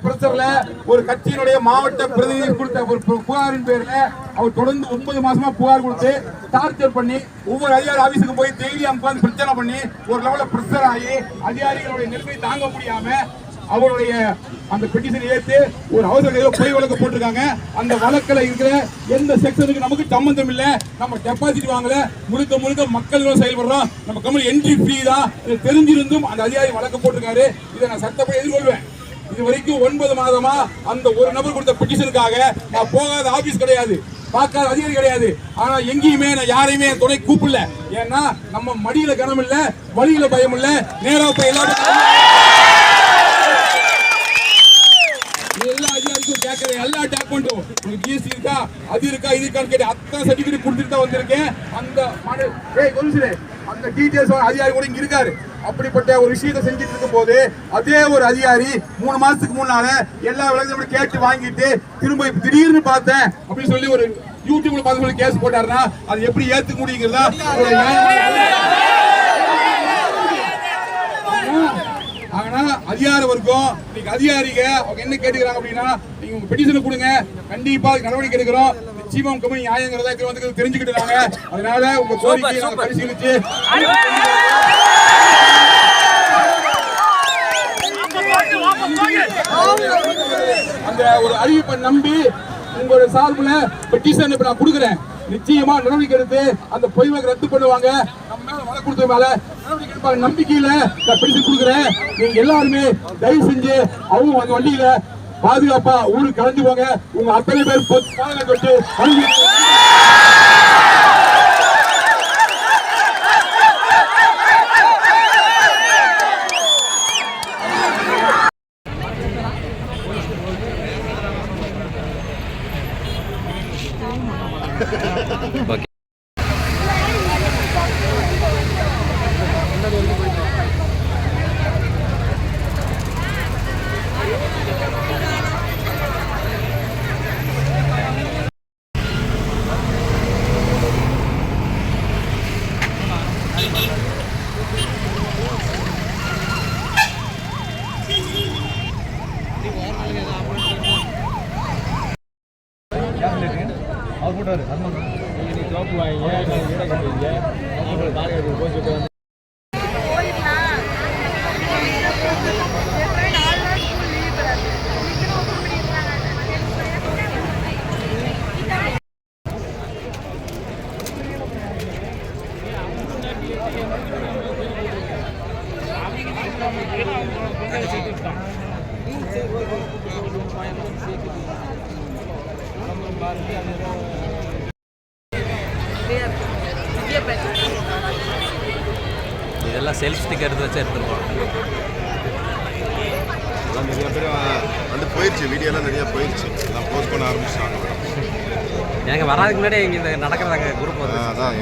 பிரஷர்ல ஒரு கட்சியினுடைய மாவட்ட பிரதிநிதி கொடுத்த ஒரு புகாரின் பேர்ல அவர் தொடர்ந்து 9 மாசமா புகார் கொடுத்து டார்ச்சர் பண்ணி ஒவ்வொரு அதிகாரி ஆபீஸுக்கு போய் டெய்லி உட்கார்ந்து பிரச்சனை பண்ணி ஒரு லெவல்ல பிரஷர் ஆகி அதிகாரிகளுடைய நிலைமை தாங்க முடியாம அவருடைய அந்த பெட்டிஷனை ஏற்று ஒரு அவசர பொய் வழக்கு போட்டிருக்காங்க. அந்த வழக்கில் இருக்கிற எந்த செக்ஷனுக்கு நமக்கு சம்பந்தம் இல்லை. நம்ம டெபாசிட் வாங்கல, முழுக்க முழுக்க மக்கள் செயல்படுறோம். நம்ம கம்பெனி என்ட்ரி ஃப்ரீ தான். தெரிஞ்சிருந்தும் அந்த அதிகாரி வழக்கு போட்டிருக்காரு. இதை நான் சட்டப்படி எதிர்கொள்வேன். இது வரைக்கும் 9 மாதமா அந்த ஒரு நபர் கொடுத்த பெட்டிஷனுக்காக நான் போகாத ஆபீஸ் கிடையாது, பார்க்காத அதிகாரி கிடையாது. ஆனா எங்கேயுமே நான் யாரையுமே துணை கூப்பிடல. ஏன்னா நம்ம மடியில கனம் இல்ல, வழியில பயம் இல்ல. நேரா போய் எல்லா அதிகாரிக்கும் கேட்கறேன். எல்லா டாக்குமெண்ட்டும் உங்களுக்கு ஜிஎஸ்டி இருக்கா, அது இருக்கா, இது இருக்கான்னு கேட்டு அத்தனை சர்டிபிகேட் கொடுத்துட்டு தான் வந்திருக்கேன். அந்த டீடைல்ஸ் அதிகாரி கூட இங்க இருக்காரு. அப்படிப்பட்ட ஒரு விஷயத்தை செஞ்சுட்டு இருக்கும் போது அதே ஒரு அதிகாரி 3 மாசத்துக்கு முன்னால எல்லா விளக்கத்தையும் கேட்டு வாங்கிட்டு திரும்ப திடீர்னு பார்த்தேன் அப்படின்னு சொல்லி ஒரு யூடியூப்ல பார்த்து சொல்லி கேஸ் போட்டாருன்னா அது எப்படி ஏத்துக்க முடியுங்கிறதா ஆனா அதிகார வர்க்கம் இன்னைக்கு அதிகாரிங்க அவங்க என்ன கேட்டுக்கிறாங்க அப்படின்னா, நீங்க உங்க பெட்டிஷனை கொடுங்க, கண்டிப்பா நடவடிக்கை எடுக்கிறோம். நிச்சயமா உங்க கம்பெனி நியாயங்கிறதா வந்து தெரிஞ்சுக்கிட்டாங்க. அதனால உங்க கோரிக்கையை நாங்க பரிசீலிச்சு அந்த ஒரு அறிவிப்பை நம்பி உங்களுடைய சார்புல பெட்டிஷன் இப்ப நான் கொடுக்குறேன். நிச்சயமா நடவடிக்கை எடுத்து அந்த பொய் வழக்கு ரத்து பண்ணுவாங்க. நம்ம மேல வழக்கு கொடுத்த மேல நடவடிக்கை எடுப்பாங்க நம்பிக்கையில நான் பெட்டிஷன் கொடுக்குறேன். நீங்க எல்லாருமே தயவு செஞ்சு அவங்க அந்த வண்டியில பாதுகாப்பா ஊருக்கு கலந்து போங்க. உங்க அத்தனை பேர் பாதுகாத்து Okay. இதெல்லாம் செல்ஃப் ஸ்டிக்கர் வச்சு எடுத்துருவோம். நிறைய பேர் வந்து போயிடுச்சு, வீடியோலாம் நிறைய போயிடுச்சு, எல்லாம் போஸ்ட் பண்ண ஆரம்பிச்சிட்டாங்க. எனக்கு வராதுக்கு முன்னாடி இங்கே நடக்கிறதாங்க குரூப் அதான்